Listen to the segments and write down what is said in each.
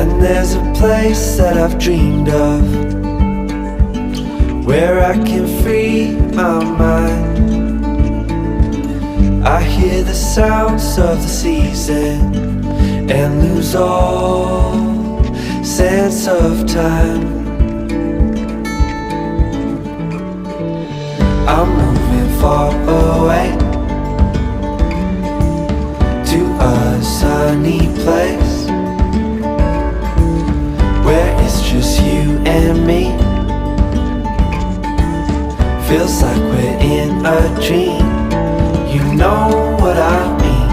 And there's a place that I've dreamed of, where I can free my mind. I hear the sounds of the season and lose all sense of time. I'm moving far away to a sunny place where it's just you and me. Feels like we're in a dream. You know what I mean.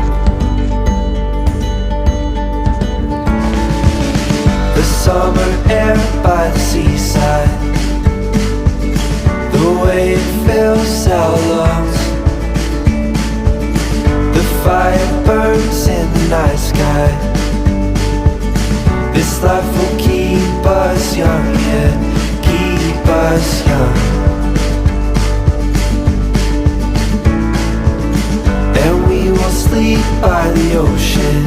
The summer air by the seaside, the way it fills our lungs, the fire burns in the night sky. This life will keep us young, yeah, keep us young. And we will sleep by the ocean,